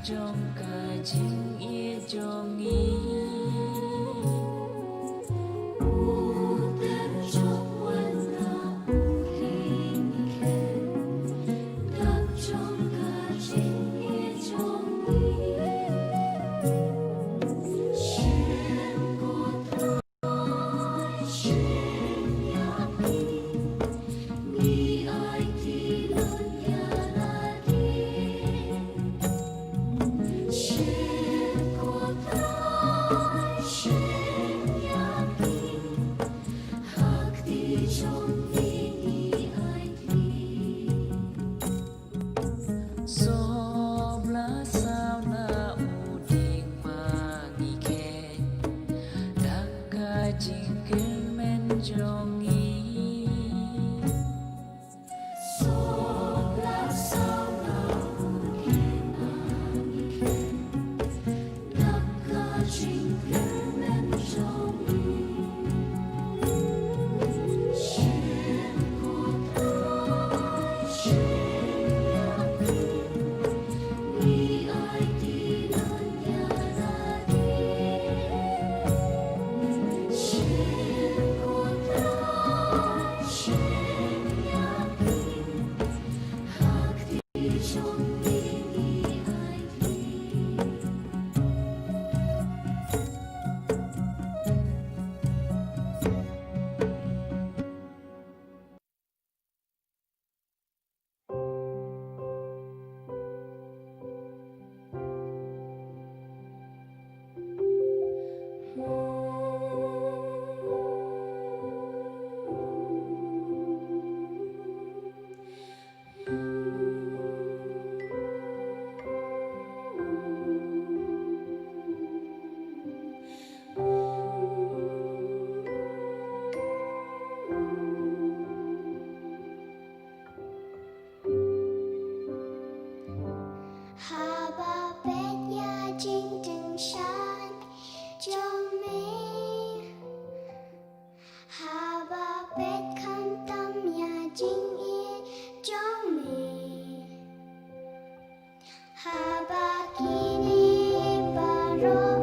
trong cả Jingmane trong ý Hãy subscribe cho kênh Ghiền Mì Gõ để không bỏ lỡ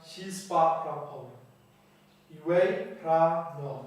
ชีสปาพระพงอีเวพระนอง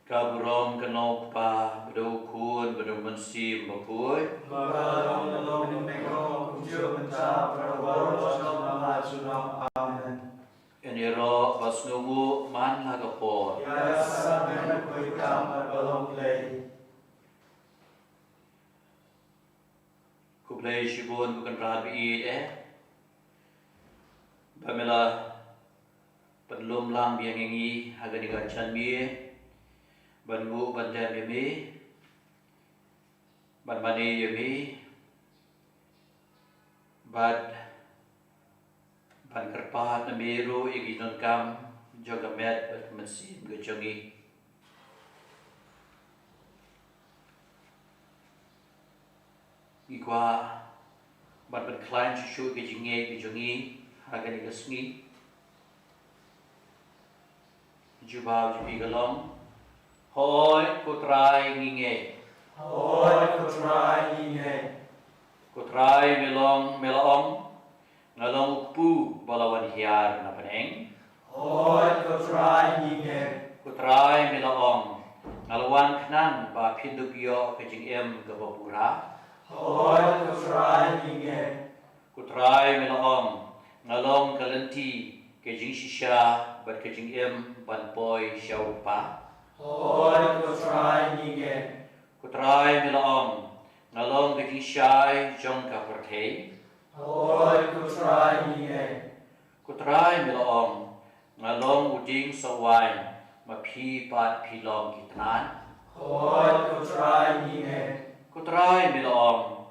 Kabrom kenapa mình sim bậc cuối Maka long long meko cũng chưa mình cha và bố cho nó là chủ nó. Amen. eniro basnungu man lagapo Ya samen kui kamar balong lei. kublai shibun bukan rabi bamela penlum lang biang ingi haga digachan mi banbu bandam yami banmani yami bad ban kerpat namiru iginon kam jogamet bat mesin gojongi ikwa bat klein shu gejinge gojongi haga digasngi jubau jubi galong hoi kutrai nginge Hoi ko try inge. kutrai melong melong ngalong ukpu balawan hiar na peneng Hoi ko try inge. kutrai melong ngalawan knan ba pindugyo kejing em ke bapura Hoi ko try inge. kutrai melong ngalong kalenti kejing shisha bat kejing em ban poi syaupa Hoi ko try inge. kutrai melong ngalong kejing syai jong ka perthei Hoi ko try inge. kutrai melong ngalong uding sawai ma phi pat phi long kitnan Hoi ko try inge. kutrai melong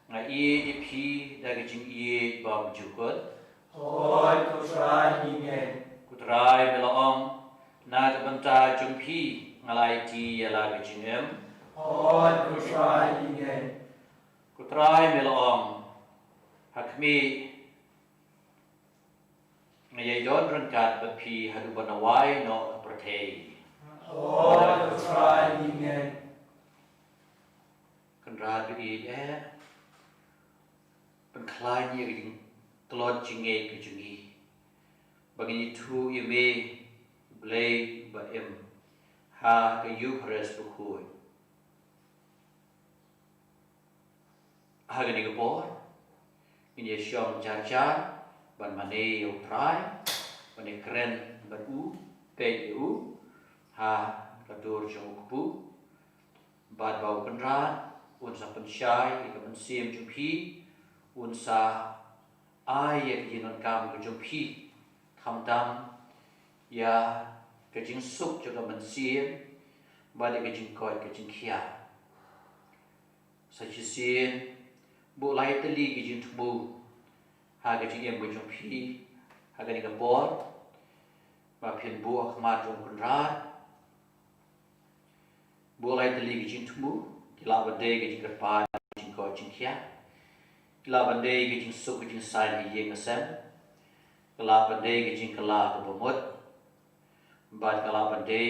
nga i phi da kejing i bam jukut Hoi ko try inge. kutrai melong na kabanta jung phi ngalai ti yala kejing em Hoi ko try inge. kutrai melong hakmi ngayay don rangkat bapi hadu banawai no pertei Hoi ko try inge. kendra bi penklai ni ging telot jinge kejungi bagi tu ime blay ba em ha ke Eucharist bukui ha gani gapor ini syom jar ban mane yo Trai ban kren ban u pe u ha kadur jong kupu bad bau kendra un sa pensyai ika pensim jumpi un sa ai yak yinon kam ke jumpi thamdam ya ke jing suk juga mensim balik ke jing koi ke jing khia sa chisin bu lai teli ke jing tubu ha ke jing em ke jumpi ha ke ni ke bor ba phian bu akhmat jong kendra boleh teli ke jing tumu kila badai ke jing kerpa jing ko jing khia kila badai ke jing suk ke jing sai ke yeng asem kila badai ke jing kala ke bomot bad kala badai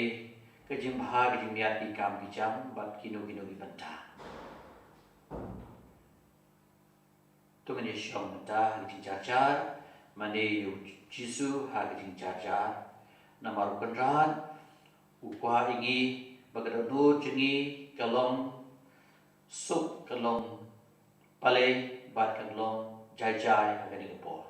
ke jing bha ke jing niat di kam ki jam bad kino kino ki banta tu kan yeshom banta ke jing jajar mane yu jisu ha ke jing jajar namar kendran ukwa ingi bagadu jengi kalong suk kalong palai bat kalong jai jai agani kapor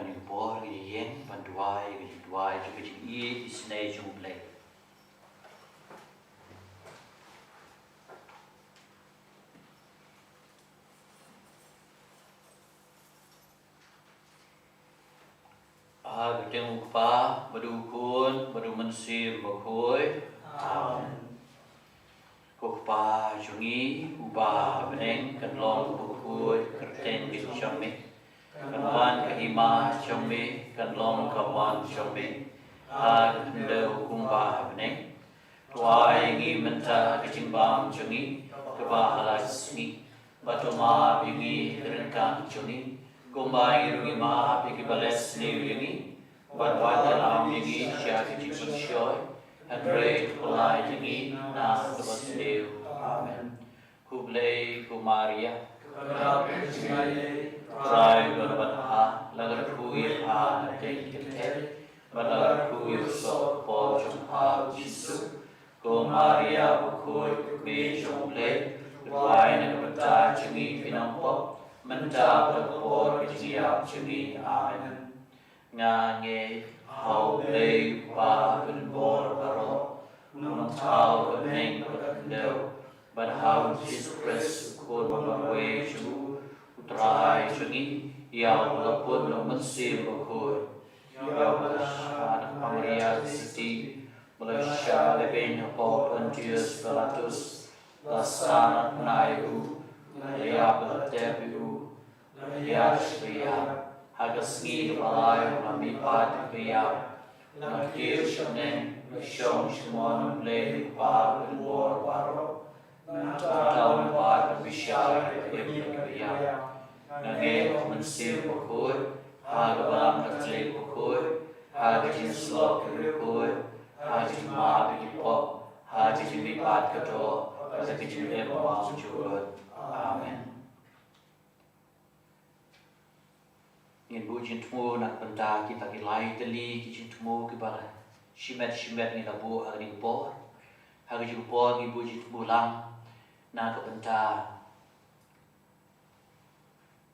Hagani bor gi yen ban duai ju gi I Sngi ju play. Ketemu pa badu kun badu mensir bakoi. Amen. Kokpa jungi uba beneng kan long bakoi kerten gin chome. Kan wan kahima chome kan long kawan chome. Ndeu kumba beneng. Tuai ngi menta kejimbang jungi keba halas ni. Batoma bingi kerenkan jungi. Kumbai rungi ma bigi bales ni jungi. Wan dalam bingi syak jipun syoy. Andrei kulai jungi na tebas dew. Amen. Kublai kumaria. Trai berbat ha. Lagar kuir ha. Adek ketet. Badar kuir sok pol jom ha. Jisu. Kumaria bukui be jom play. Kuai na kebata jungi pinampok. Menta berpor kejiap jungi. Amen. Ngange hau play pa benbor baro. Nung tau beneng berkendau. But how Jesus Christ could berway ju. Trai jungi. Yau lepun lo mensir bakul. Yau belasya pangria siti. Belasya lebih pop Pontius Pilatus. Lasanat naiu. Lea bertebiu. Lea shriya. Hagasngi balai nami pad kriya. Nakir shaneng. Shong shmon play pa benbor baro. Tahun bar bishar kriya. Nange mensir bakul. Hagalam katlik bakul. Hagajin slok bakul. Hagajin ma bigipop. Hagajin lipat kato. Hagajin lebawang jurut. Amen. Ingin bujin temu nak benda kita kilai teli kijin temu kibara. Shimet ni labu hari bor. Hari bor ni bujin temu lang. Na ke benda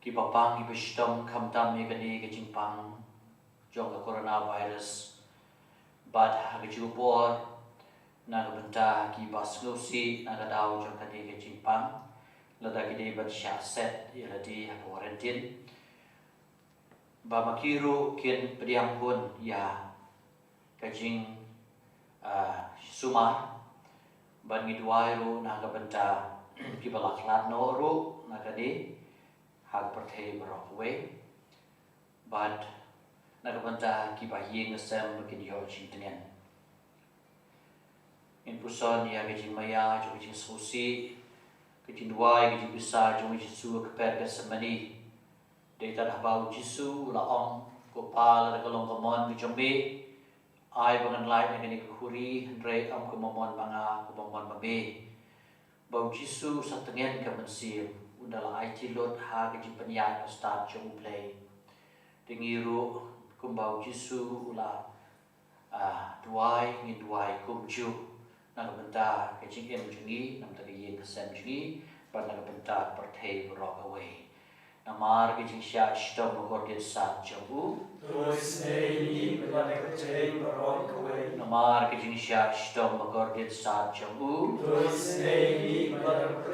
kibapang kibistom kamtam ni kani kijin pang. Jong ke coronavirus. Bad hari bor. Na ke benda kibas ngusi na ke daw jong kani kijin pang. Lada kini bat syaset ialah di quarantine. Bamakiru kin pediam pun ya kajing sumar ban ngidwai ru naga benta kibalak lat no ru naga di hak perthe berokwe bad naga benta kibayi ngesem bikin yo cintenen in puson ya kajing maya jo kajing susi kajing duai kajing bisa jo kajing su kepet kesemani Data habau Jisu laong kopal ada kalong komon kecombe ai bangan lai dengan ikuri Khadhynriew am komon manga komon babe bau Jisu satengen ke mensir undala ai tilot ha ke jipenyak start jong play tingiru kumbau Jisu ula duai ngin duai kumju nang benta ke jingem jungi nam tagi yin kesem jungi ban nang benta perthei rock away Namar kijing sya shtom magordiet sat jabu. Tuis neini belakang berok away. Namar kijing sya shtom magordiet sat jabu. Tuis neini belakang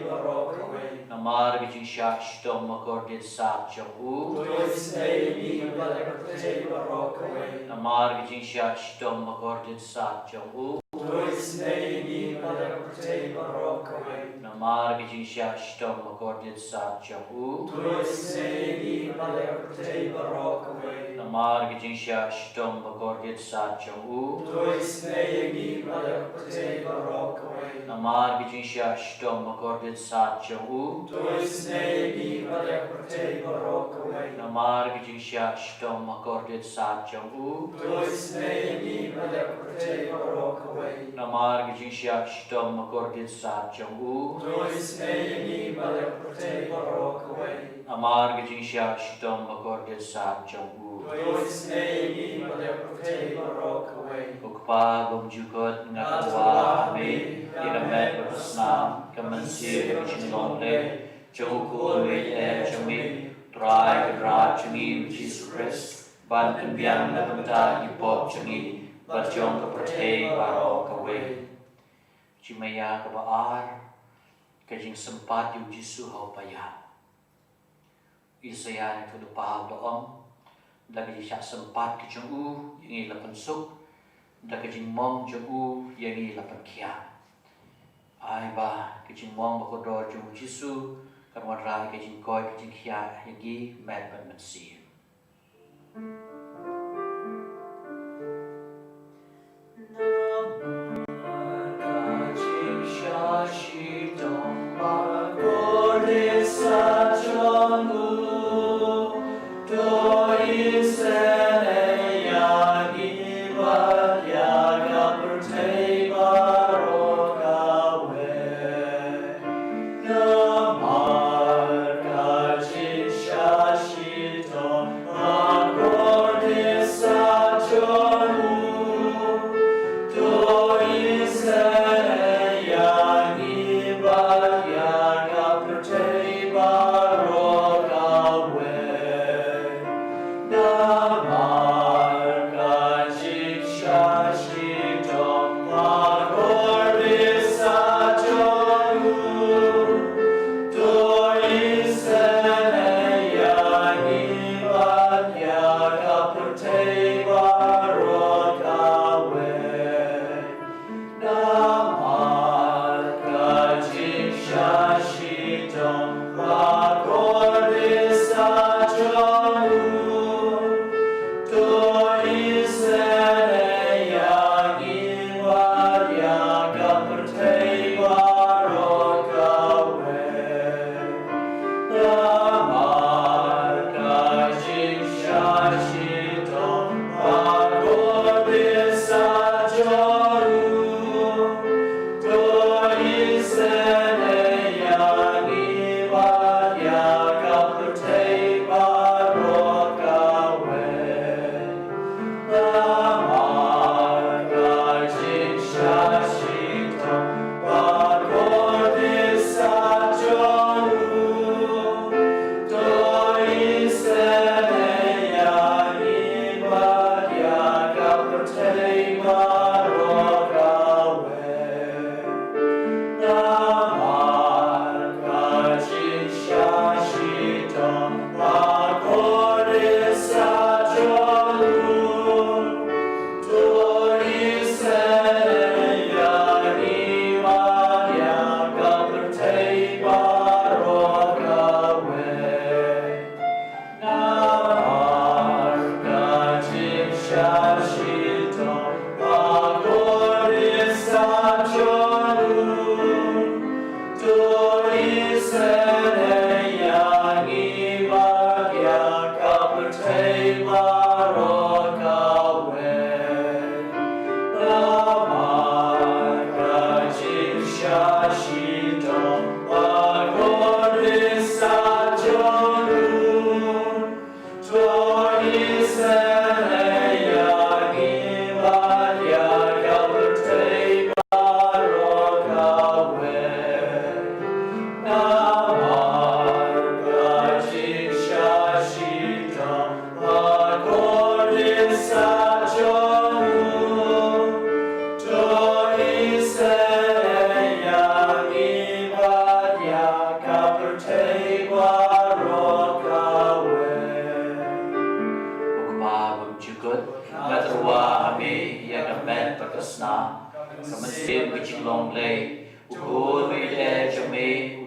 berok away. Namar kijing sya shtom magordiet sat jabu. Tuis neini belakang berok away. Namar kijing sya shtom magordiet sat jabu. Tuis neini belakang berok away. Namar kijing sya shtom magordiet sat jabu. Tuis neini belakang berok away. Namar kijing sya shtom magordiet sat jabu. Tuis neini belakang berok away. Namar kijing sya shtom magordiet sat jabu. Tuis neini belakang berok away. Namar kijing sya shtom magordiet sat jabu. Tuis neini belakang berok away. Namar kijing sya shtom magordiet sat jabu. Tuis neini belakang berok away. Namar kijing sya shtom magordiet sat jabu. Tuis neini belakang berok away. Kukpa gomjukot ngakwa ame iramet bersenam kemensir kijing longle jauku Lait-Ia jami Trai Jingmane Jesus Christ ban pembiang na benta ipop Sngi berjong ke pertei baro kawe Cimaya ke baar kajing sempat yu Jisu hau payah Isayan ke depan doong lagi syak sempat ke jeng yang lapan suk da kajing mong jeng yang lapan kia ai ba kajing mong bakodor jeng Jisu karwan rai kajing koi kajing kia yang med ban mensi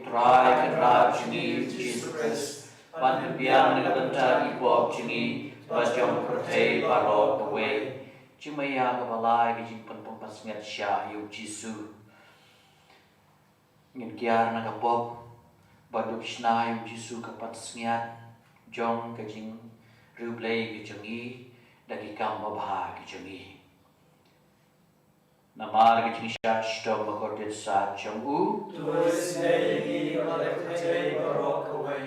Trai, Khadhynriew, Jesus Christ, ban pembiang na benta ipop Sngi berjong pertei baro kawe Cimaya ke balai kajing penpempas ngat sya yu Jisu ngin kiar na kapop baduk shna yu Jisu kapat sngiat jong kajing rublei ke Sngi dagi kam babha ke Sngi namar kajing sya shto bakotit sa jong Tulis neyi oleh pertei baro kawe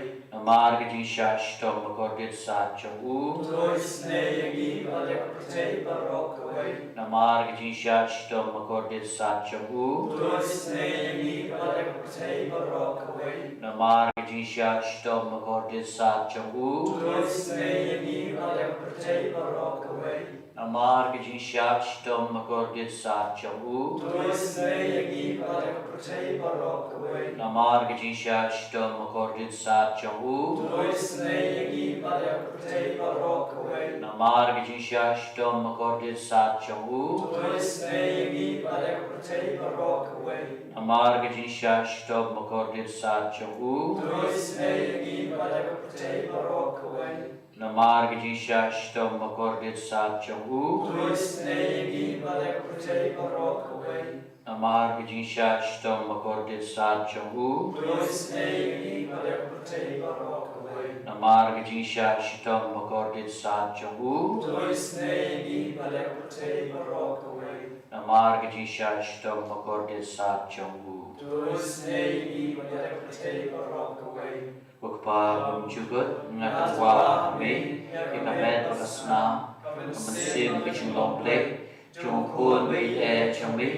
Namar ke jing sha stom makordit sa chong u. Troi Sngi balek percaya barok away. Namar ke jing sha stom makordit sa chong u. Troi Sngi balek percaya barok away. Namar ke jing sha stom makordit sa chong u. Troi Sngi balek percaya barok away. Namar ke jing sha stom makordit sa chong u. Troi Sngi balek percaya barok away. Namar ke jing sha stom makordit sa chong u. Troi Sngi balek percaya barok away. Namar ke jing sha stom makordit sa chong u. Troi Sngi balek percaya barok away. Namar ke jing sha stom makordit sa chong u. Troi Sngi balek percaya barok away. Namar ke jing sha stom makordit sa chong u. Troi Sngi balek percaya barok away. Namar ke jing sha stom makordit sa chong u. Troi Sngi balek percaya barok away. Namar ke jing sha stom makordit sa chong u. Troi Sngi balek percaya barok away. Namar ke jing sha stom makordit sa chong u. Troi Sngi balek percaya barok away. Wakpa bumjugut ngatwa me ikamet kasna kamansin kichung lomple chung kun me chong me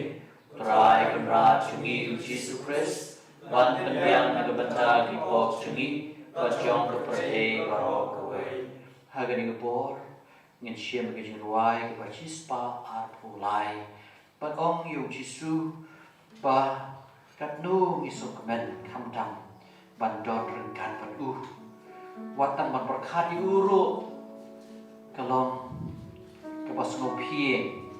Trai kamra chungi Jesus Christ ban pendiang nagabanta ki pok chungi bajong ke perhe barok away hagani gapor ngin siem ke jinwai ke bachispa arpulai ban ong yu jisu ba katnu isuk men kamdam bandot rengkan ban watan ban berkati uru kalong kabas ngopieng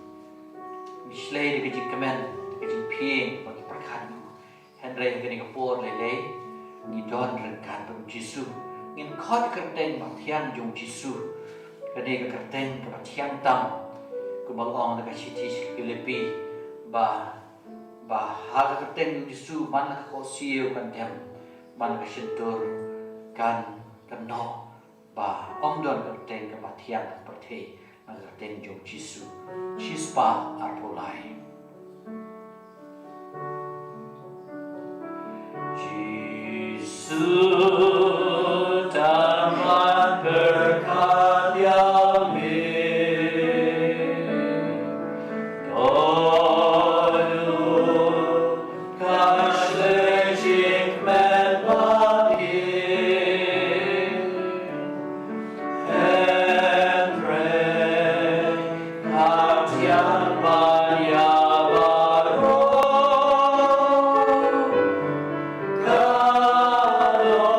mislay de kejik kemen kejik pieng bagi berkati Henry kini kapor lele ni don rengkan ban Jisu ngin khot kerteng bang thiang jong Jisu kene ke kerteng ke thiang tam ku bang ong de chiti Filipi ba ha kerteng Jisu man ka ko siu kan dem man ka sentur kan no ba om don kerteng ke bathian perthe man kerteng jong Jisu chispa arpulai Jisu taman berkat yami Hello.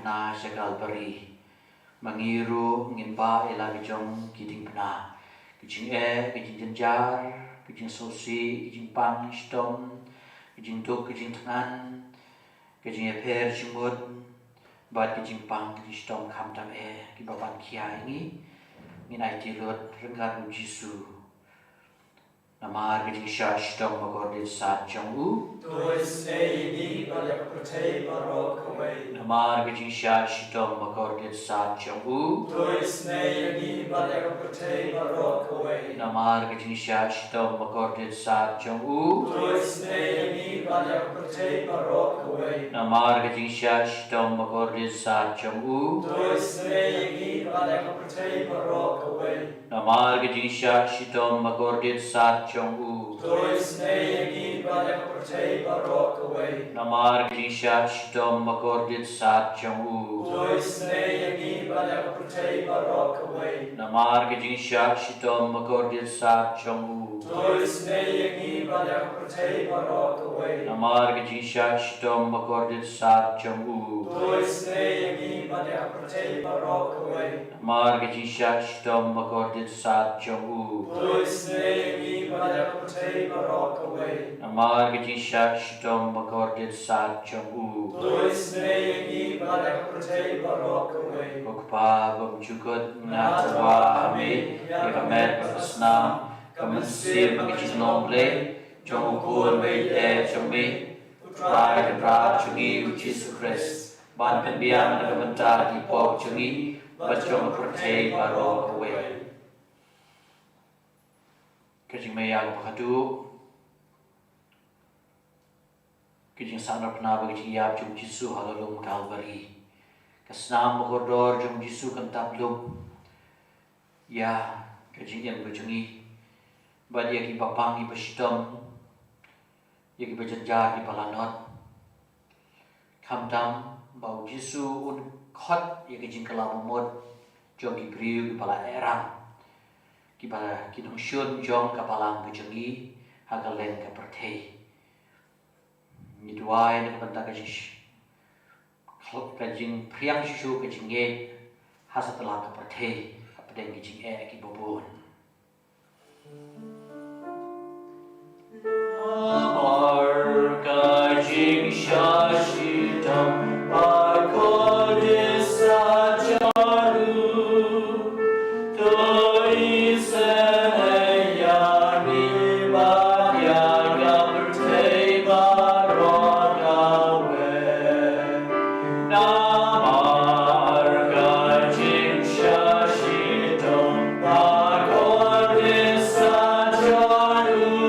pena jagal beri mangiru ngin ba ela bijong kiting pena kijing kijing jenjar kijing sosi kijing pang stom kijing tuk kijing tangan kijing per jumut bat kijing pang kijing stom kam tam kibaban kia ini nginai tirut renggan Jisu namar kijing sha stom magordit sat jong u Toi Sngi Balia Protei Barok away. namar kijing sha stom magordit sat jong u Toi Sngi Balia Protei Barok away. namar kijing sha stom magordit sat jong u Toi Sngi Balia Protei Barok away. namar kijing sha stom magordit sat jong u Toi Sngi Balia Protei Barok away. namar kijing sha stom magordit sat jong u Toi Sngi Balia Protei Barok away. namar kijing sha stom magordit sat jong u Toi Sngi Balia Protei Barok away. namar kijing sha stom magordit sat jong u Toi Sngi Balia Protei Barok away. namar kijing sha stom magordit sat jong u Toi Sngi Balia Protei Barok away. namar kijing sha stom magordit sat jong u Toi Sngi Balia Protei Barok away. namar kijing sha stom magordit sat jong u Toi Sngi Balia Protei Barok away. Bukpa bumjukut natwa ami yakamet bakasna kamensim bagijin nomble jong ukun wei jong mi Trai dan Ra Sngi Jisu Christ ban penbiang dan kementar di pok Sngi bajong protei barok away Kijing mayang pakadu Kijing sangat pernah bagi yap jong Jisu halalum Calvary Kasnam makodor jong Jisu kentap lum Ya kijing yang berjengi Badi yang kipapang ipasitom Yang kipajanjar kipalanot Kamtam bau Jisu un khot yang kijing kalamumut Jong kipriu kipala erang Kipala kinong syun jong kapalang berjengi Hagaleng kapertei Nidwai dan bentang kajing kajing priang susu kajing nged hasa telah kapertei apedeng kajing kibobon Namar kajing syashitam pakodisa jaru Toi senayani badyaga pertei barok away Namar kajing syashitam pakodisa jaru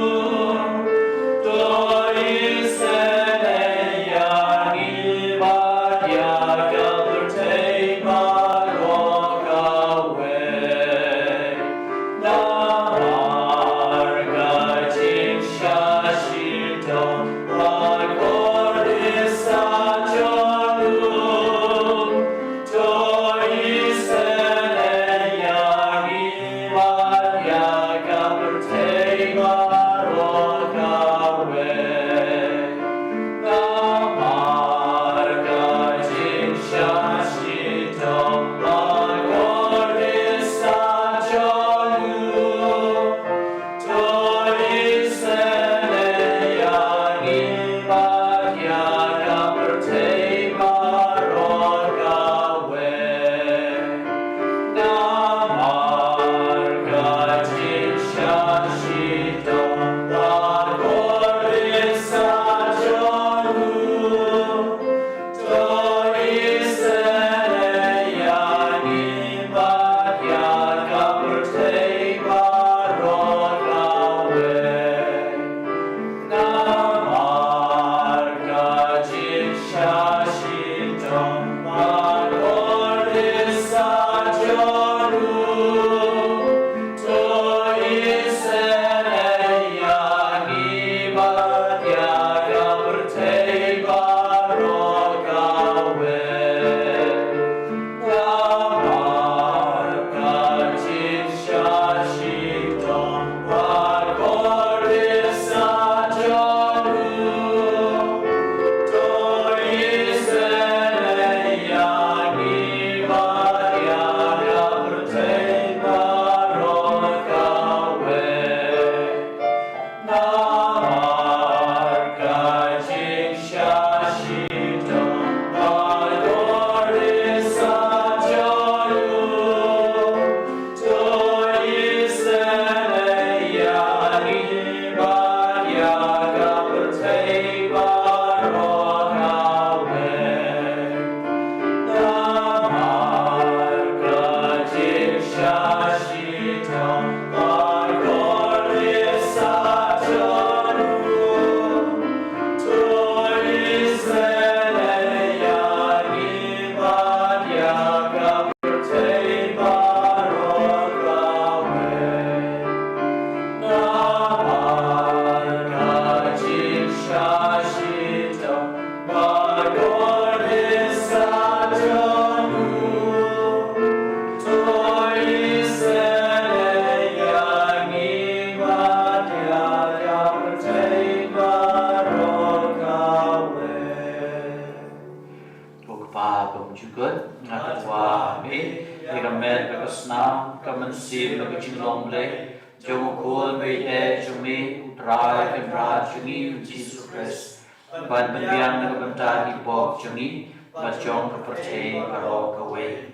Jingmane Jesus Christ ban biang na banta di bok jangi ba jong ka percay baro ka way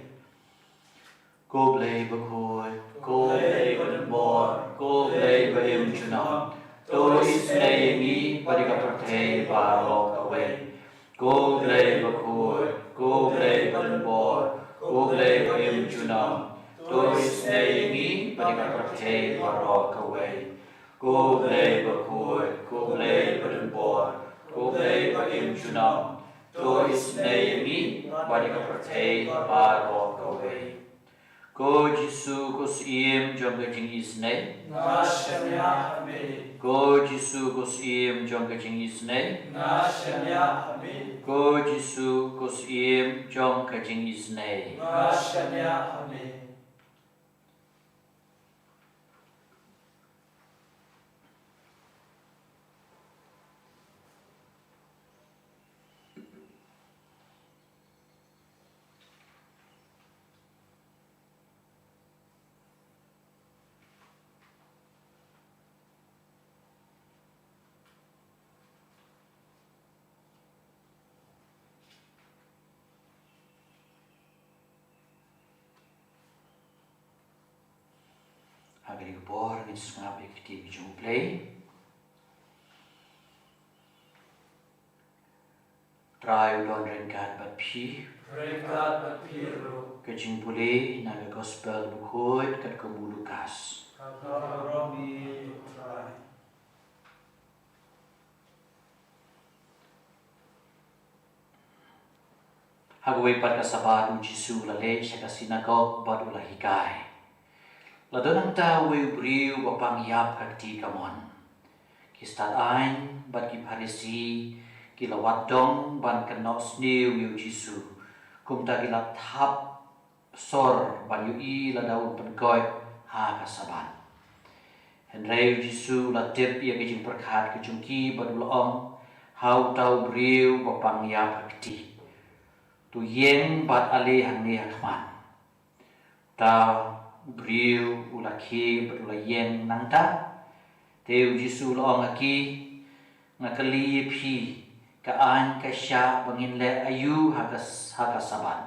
go play ba khoi go play ba bor go play ba im chuna to is play ni ba di ka percay baro ka way go play ba khoi go play ba bor go play ba im chuna to is play ni ba di ka percay baro ka way go play ba khoi go play ba bor go play ba im chuna to is play ni ba di ka percay baro ka way Go Jisu kus im jong ka jing is nay Nashanya Hame Go Jisu kus im jong ka jing is nay Nashanya Hame Go Jisu kus im jong ka jing is nay Nashanya Hame Hagari geboren in snap ik die bijou play Trai udon renkat bat pi Rekat Bapiru Ke jing pulih naga gospel bukhut kat kamu Lukas Karomi Trai Hagaway pat kasabat ng Jisu lale siya ka sinagog badu lahikay Ladon ang tawe ubriw wapang yap kakti kamon Kistat ain bat ki parisi kilawat dong ban kenos niu yu Jisu kumta kilat hap sor ban yu i ladaun pengoy ha kasaban Khadhynriew Jisu latip ia kejing perkat kejungki badu laong hau tau briw wapang yap kakti tu yeng bat ali hang ni hakman ta briu ulaki berula yeng nangta teu Jisu laong aki ngakali phi ka an ka sya bangin le ayu hagas saban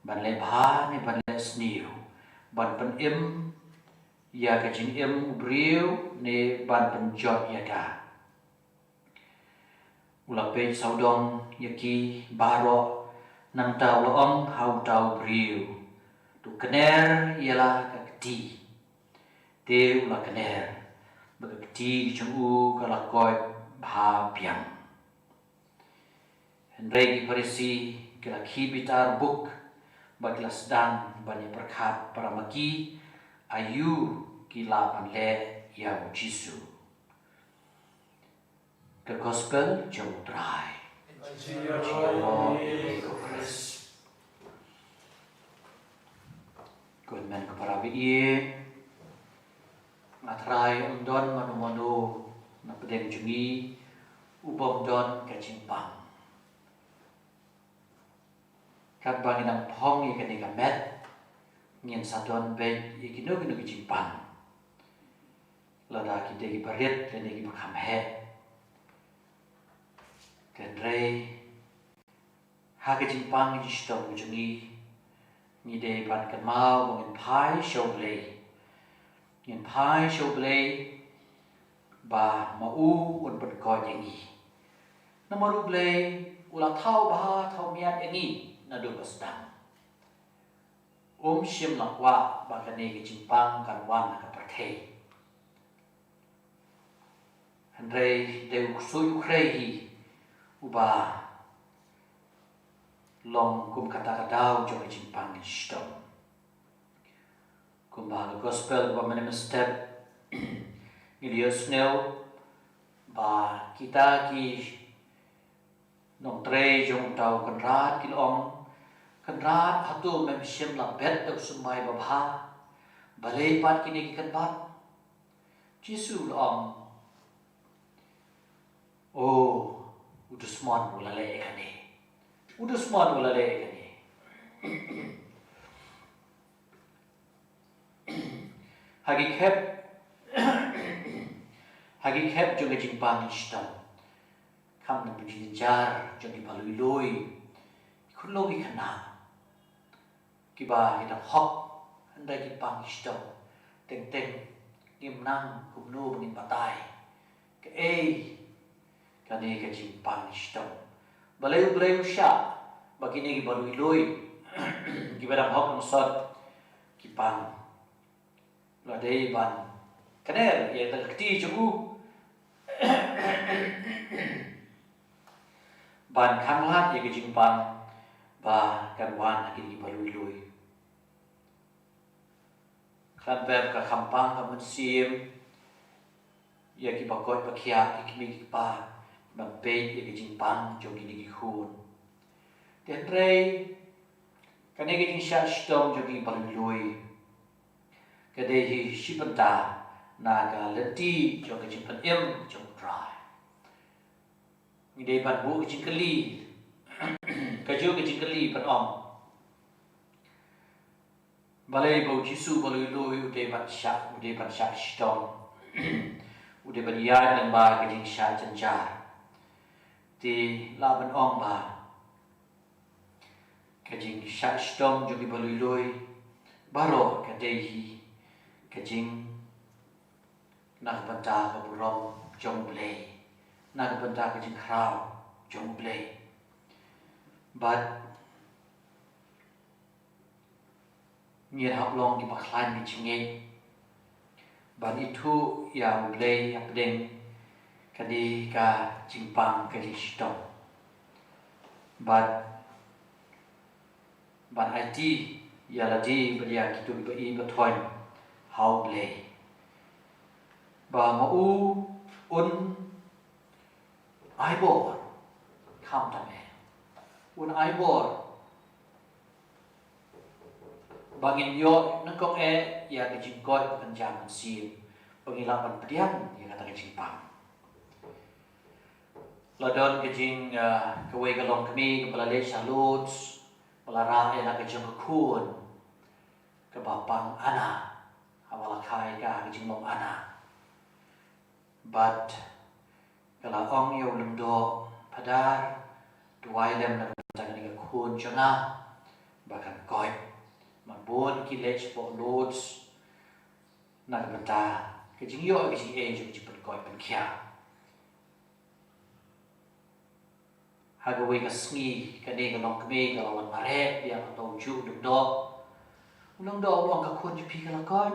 ban le bha ne ban le sniu ban pen im ya ka jing im briu ne ban pen job ya ka ulape saudong yaki baro nang tau laong hau tau briu tu kener ialah kakti te ulah kener bakti jemu kala koi bha piang Khadhynriew parisi kala khibitar buk bagla sedang bani perkhat paramaki ayu kila panle ya Jisu ke gospel jom Trai Kunmen kepada biye Trai undon manu-manu na pedeng jungi ubom don kacimpang kat bangin ang pong ikan ikan met ngin sadon be ikinu kinu kacimpang lada kita ki parit dan ki bakam he Khadhynriew ha kacimpang ji stong jungi ni de ban kan mau ngin pai show play ngin pai show play ba mau un pen ko yang ni na maru play ulah thau ba thau miat yang ni na do basdam Sim lakwa bakani ke jimpang kan wan ka perthei Andrei deu suyu krei uba long kum kata kadau jo ke jimpang stom kum ba gospel ba menem step ilios neu ba kita ki nong Trai jong tau kan rat ki ong kan rat hatu mem sim la bet dok sumai ba bha balei pat kini ki kan bat Jisu ong oh udah smart bola le kani udah smart bola le kani hagi khep jo ke jimpang stom kam na puji jar jo ki balui loi khun lo ki khana ki ba ki da hok andai ki pang stom teng teng kim nang kum no bangin patai ke kani ke jimpang stom baleu sha bagini ki balui loi ki ba da hok no sot ki pang la dei ban kaner ye ta ti chu ban khang lat ye ke jimpang ba kan wan ki balui loi kan verb ka khampang ka mun sim ye ki ba koi pa khia ki mi ki pa ban pe ye ke jimpang jo ki ni khun ten Trai kan ye ke jing sha stom jo ki balui loi kadai hi shipanta naga leti jo ke jimpan jo Trai ni dei ban bu ke jingkali ka jo ke jingkali pan om balai bau Jisu balui loi ude ban sha stom ude ban ya dan ba ke jing sha janjar ti la ban om ba ke jing sha stom jo ki balui loi baro kadai hi kajing nak banta ka burom jong blei nak banta kajing krau jong blei but ngir hap long ki baklan ni chinge ban itu ya blei apdeng kadi ka jimpang ka stop but ban IT ya ladi beria kitu bi betoin how blei ba mau un aibor kam tame un aibor bangin yo nangkong ya ke jingkot kan jaman sim pengilapan pedian ya kata ke jimpang ladon ke jing kewe galong kami kepala le salut pelarang ya ke jing kun ke bapang ana awal kai ka ke jing long ana but kalau ong yo lendo padar duai lem na jangan ke kun jona bahkan koi mabon ki lech po loads na bata ke jing yo ke jing jo jipet koi pen kya hagawe ka Sngi ka ne ka long kme ka lawan mare ya ka tong ju duk do ulong do ulong ka kun ji pi ka la koi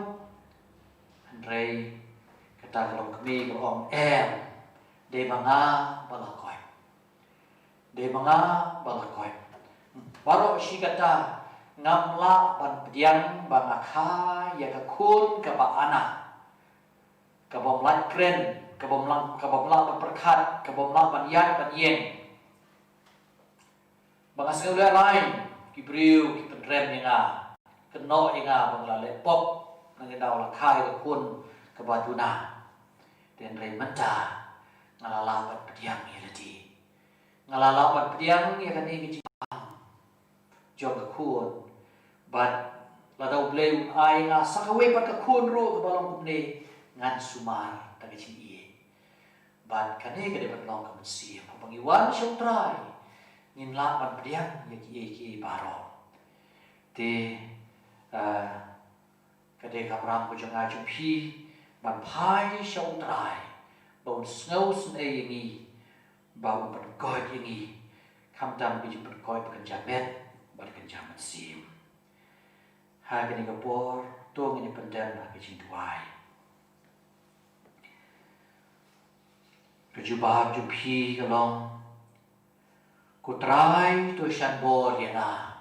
Andrei kata ka long kme ka ong de manga balakoi baro si kata ngamla ban pediang bangakha ya ka kun ka ba ana ka bom lat kren ka bom la perkhat ka bom la ban yat ban yen bangas ngula lain ki briu ki penrem ni nga keno inga bang la le pop nang dau la khai ka kun ka ba tuna den rei menta ngalala ban pediang ya lati ngalala ban pediang ya kan ni ki jom ka kun but la dau bleu ai nga sakawe pat ka kun ro ka balong kumne ngan sumar ta ke chi ie but kan ni ka de ban long ka si pa bang iwan syong Trai nin la ban pediang ya ki baro te ka de ka ram ko janga chu phi ban phai syong Trai bau snow sne yangi bau ban koi yangi kam tam bi ban koi ban jamet ban kan jamat sim Hagani kapor tuang ini pendam hagajing tuai. Kejubah jupi kalong ku trai tu shan bor yana.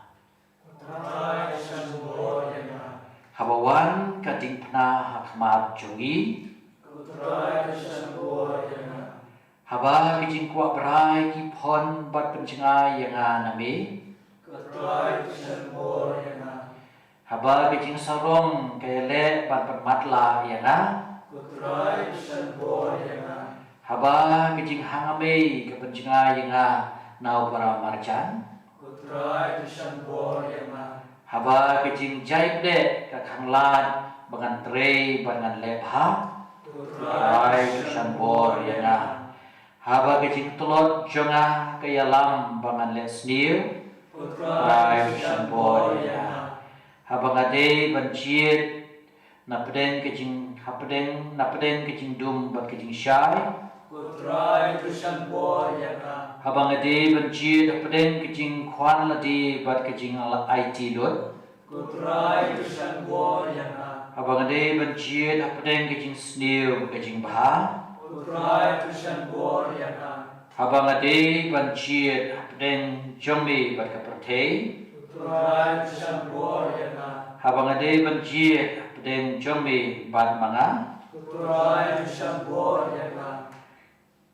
Trai shan bor yana. Habawan kading pna hakmat jongi. Ku trai shan bor yana. Haba kijing kuat berai ki pon bat pencengai yang nami. Ku trai shan bor yana. Haba kijing sarong kele bat matla yana. Ku trai shan bor yana. Haba kijing hangame ke pencengai yang nau para marjan. Ku trai shan bor yana. Haba kijing jaib de ke kanglan bangan Trai bangan lebha. Ku Trai shan bor yana. Haba kijing telot jonga ke yalam bangan le Sngi. Ku Trai shan bor yana. Haba ngade banciet na pedeng kijing dum bat kijing syai. Ku trai shan bor yana. Haba ngade banciet pedeng kijing kwan ladi bat kijing IT lut. Ku trai shan bor yana. Haba ngade banciet pedeng kijing Sngi kijing bah. Ku trai shan bor yana. Haba ngade banciet pedeng jombi bat kapertei. Ku trai shan bor yana. Haba ngade banciet pedeng jombi bat manga. Ku trai shan bor yana.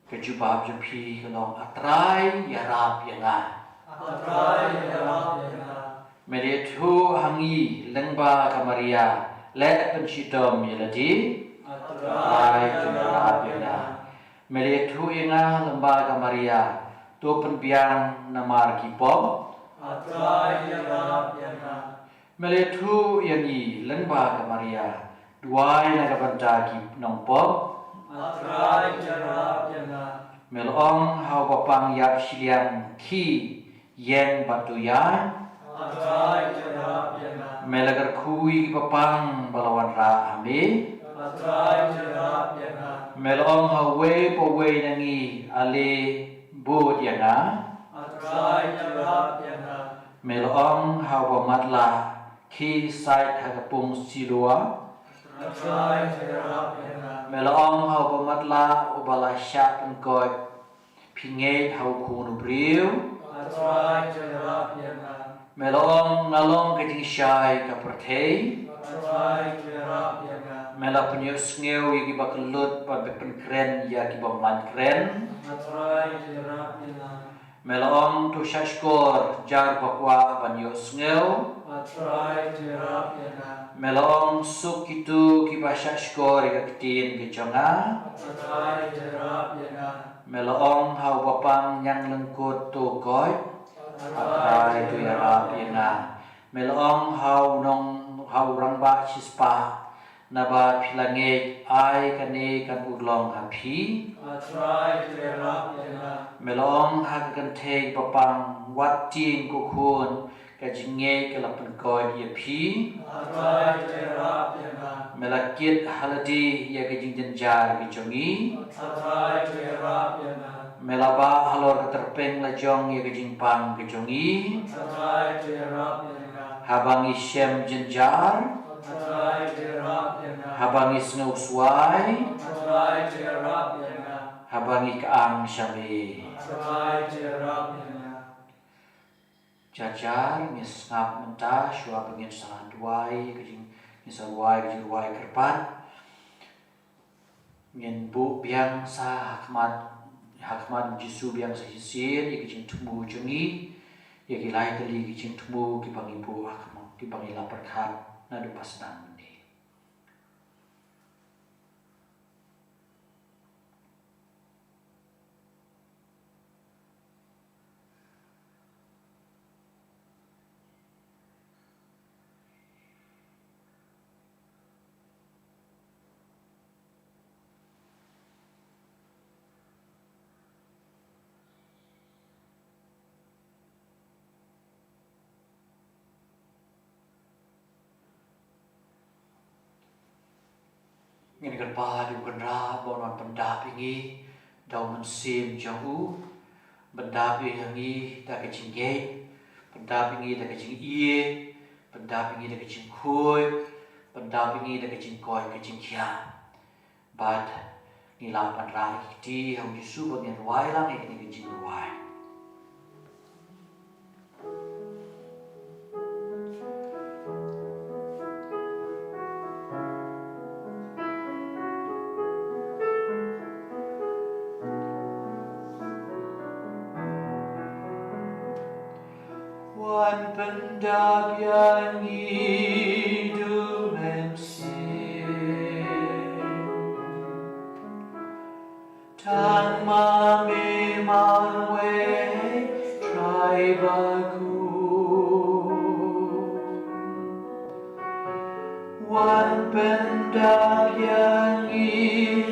Kejubab jupi kalong atrai yarap yana. Trai yana yana. Mediatu hangi lengba kamaria let pencidom yeladi. Trai yarap yana. Mediatu inga lengba kamaria tu penbiang namar kipom. Trai yana yana. Mediatu yangi lengba kamaria duai nagabanta ki nongpom. Trai yana yana. Melong hau bapang yap siliang ki yen batuyan. Trai yana yana. Melagar kui bapang balawan ra ame. Trai yana yana. Melong hau we po we nangi ale bud yana. Trai yana yana. Melong hau bamatla ki sait hagapung silua. Trai yana yana. Melong hau bamatla ubala syak engkoi pinget hau kunu briu. Trai yana yana. Melong ngalong kajing syai kapertei. Trai yana yana. Mela penyu Sngi yagi bakalut pa bepen kren yagi bamlan kren. Trai yana yana. Melong tu syashkor jar bakwa penyu Sngi. Trai yana yana. Melong suk itu kiba syashkor yaktin kejonga. Trai yana yana. Melong hau bapang yang lengkut tu koi. Atrai tu yarap yana. Melong hau nong hau rangba sispa. Naba pilange ai kane kan urlong hapi. Trai yana yana. Melong hagagan teg bapang wating kukun kajinge kalapan koi yapi. Trai yana yana. Melakit haladi ya kajing jenjar kijongi. Trai yana yana. Melaba halor keterpeng lajong ya kajing pang kijongi. Trai yana yana. Habang isyem jenjar. Trai yana yana. Habang isngau suai. Trai yana yana. Habang ikaang syami. Trai yana yana. Jajar ngis ngap mentah syua pengin salah duai kajing nisaruai kajing ruai kerpat. Ngin bu biang sa hakmat jisu biang sa hisin ya kajing tumu jongi ya kilai tali kajing tumu kibang ibu hakmat kibang ila perkat nadu pasnan ni. Ngin kerpa di bukan ra bonon pendapingi dau mensim jauh pendapingi tak kecing gate pendapingi tak kecing iye pendampingi dan kecing kui, pendampingi dan kecing koi, kecing kia. Bad nilapan rahi di hong Yesus bagian ruai lang ini kecing ruai. Wan pendap yang hidup Tang mami marwe trai baku Wan pendap yang hidup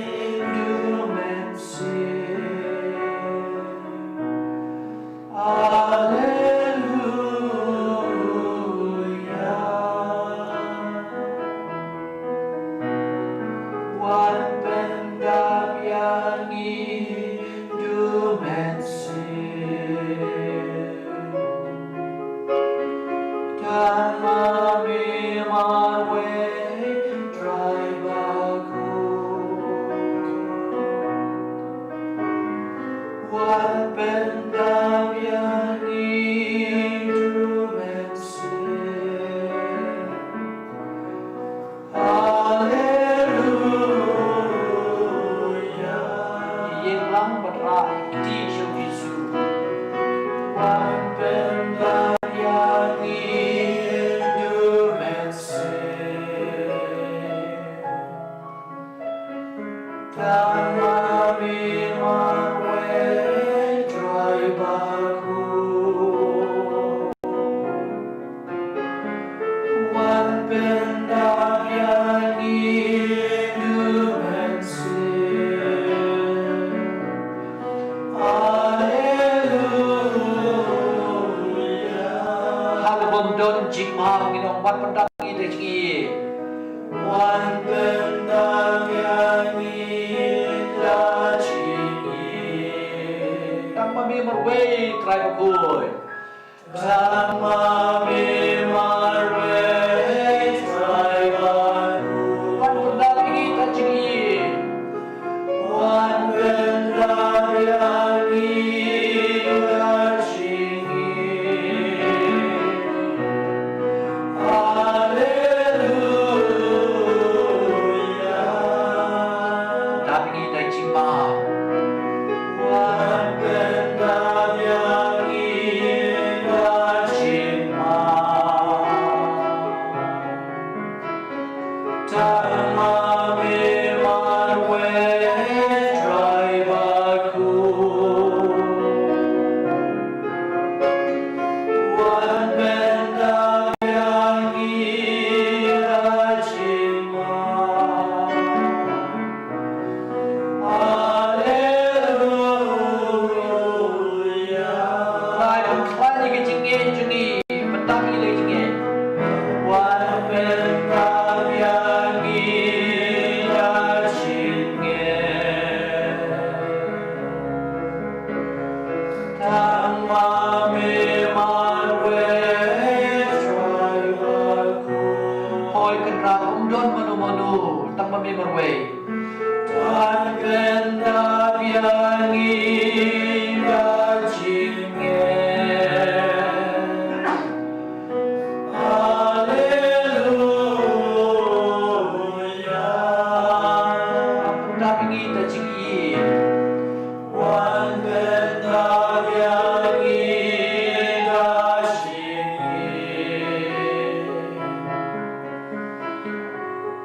Jingmane nginong wan pendampingi dan Sngi. Wan pendampingi dan Sngi. Tang mami marway trai bakui. Tang mami marway trai bakui. Wan pendampingi dan Sngi. Wan pendampingi dan Sngi.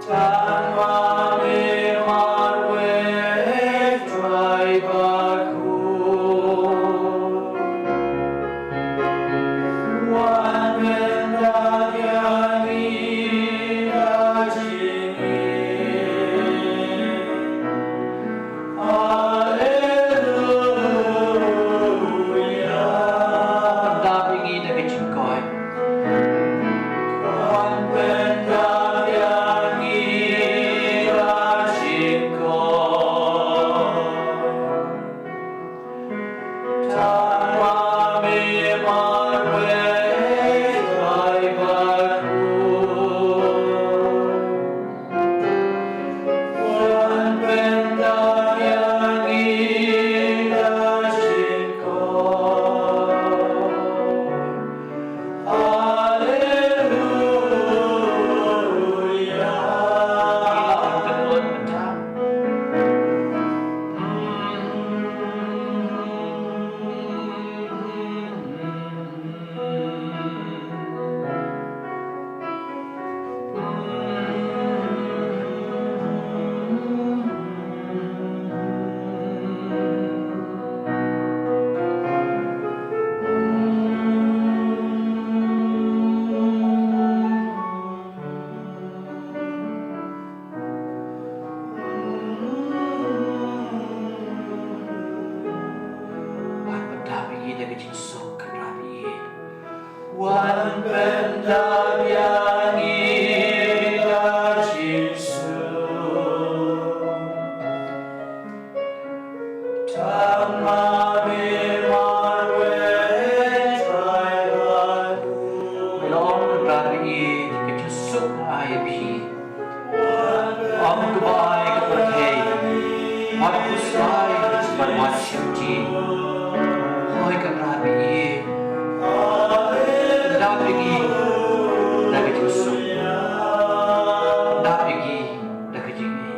Tang mami marwe trai baku Ông cứ bài các bậc thầy Mắt cứ sai và mắt chịu chi Hoi các ra bị yên Đã bị ghi Đã bị chịu sụp Đã bị ghi Đã bị chịu nghi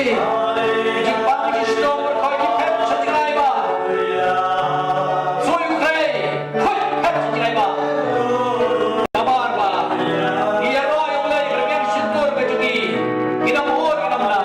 Jingmane chỉ stom khói chỉ phép cho tiếng này ba. Rồi Ukraine khói phép cho tiếng này ba. Kabar ba. Ia roy ông lấy cái miếng xin tôi cái chỗ gì. Kita mohon kita menang.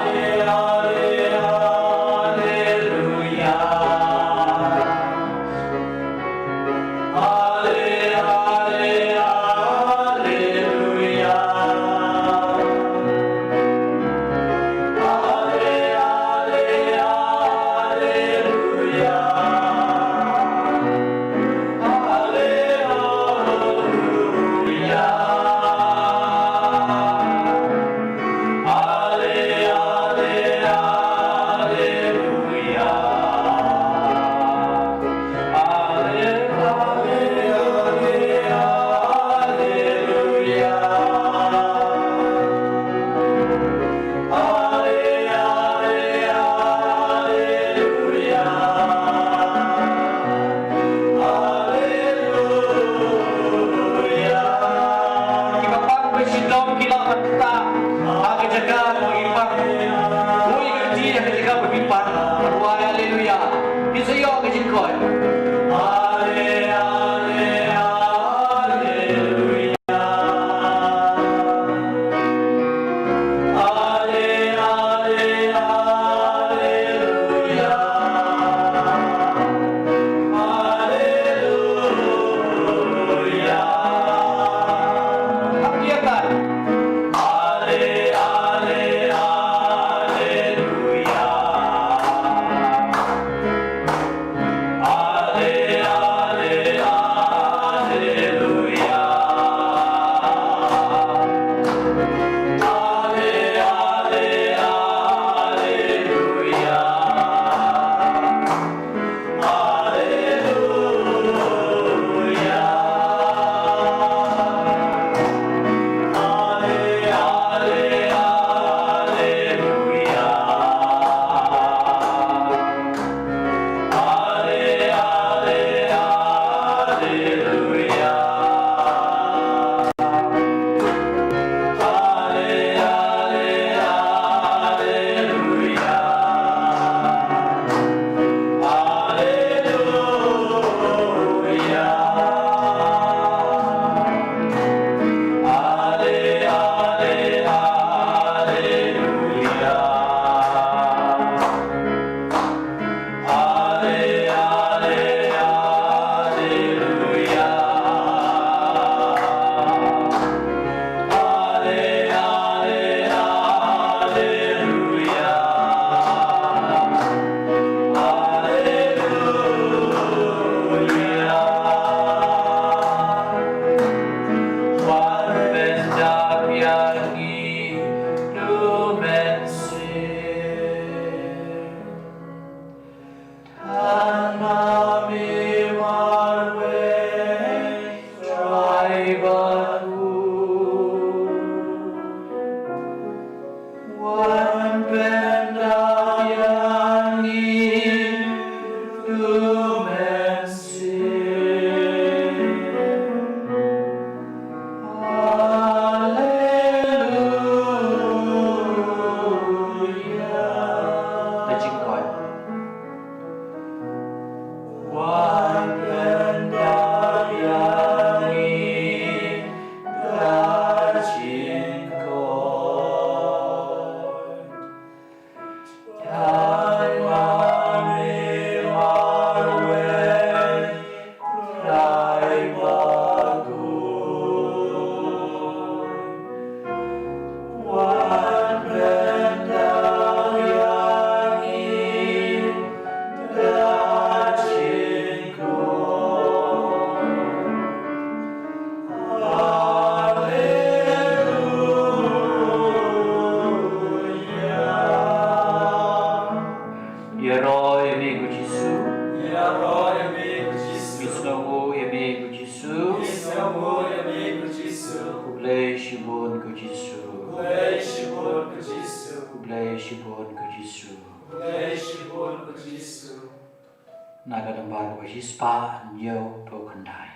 Nagadambar was his spa and yo broken die.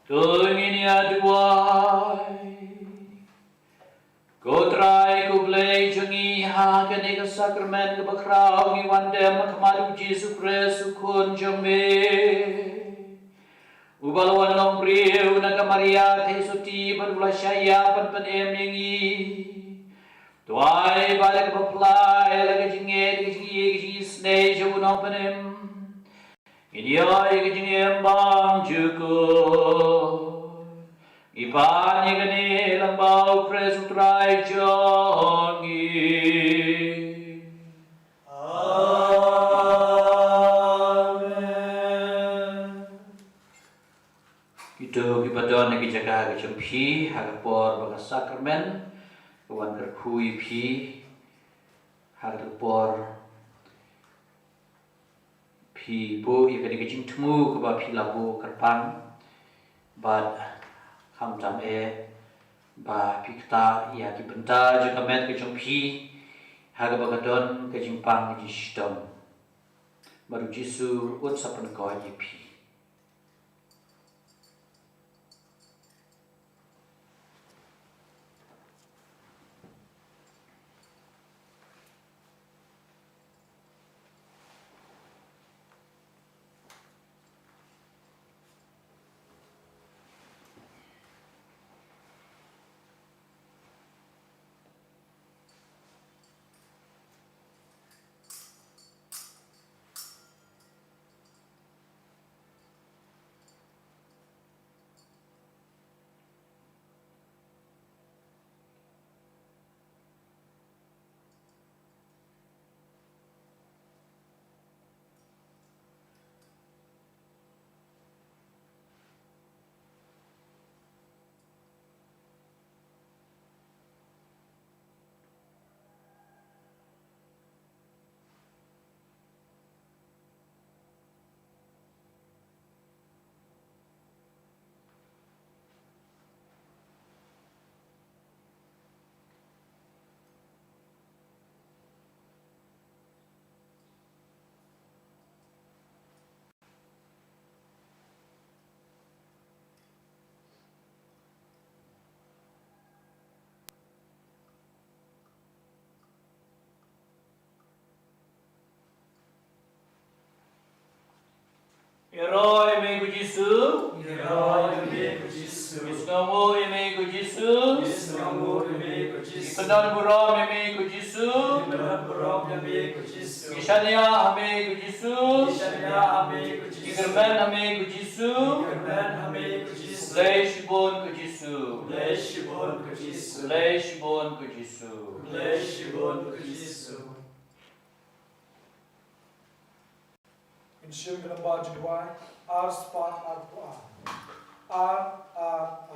Tungin ya duai. Ko trai ko blei jungi ha kene ka sakrament ka bakrau ngi wandem kamadu Jesu Kristus kun jome. Ubalawan long priu na ka Maria te suti badula syaya pan emyengi. Tuai balik baplai laga jingi snei jauno panem. Idiai ka jingi bang juko. Ipanya gani lambau Kristus Trai jongi. Amen. Itu kipadon nagi jaga kecempi hagapor baka sakrament kawan kerkui pi hagapor pi bo ikani kecing temu keba pi labo kerpang bad ham jam ba pikta ya ki benta je kamet ke jompi haga bagadon ke jimpang ji stom baru jisu ut sapan ko pi Heroi me ku Jisu, Heroi me ku Jisu. Isnamu me ku Jisu, Isnamu me ku Jisu. Ipadan buram me ku Jisu, Ipadan buram me ku Jisu. Ishania me ku Jisu, Ishania me ku Jisu. Igerben me ku Jisu, Igerben me ku Jisu. Leishbon ku Jisu, Leishbon ku Jisu. Leishbon ku Jisu, Leishbon ku Jisu. In Shilgana Bajwai, Ar Spa Ar Ar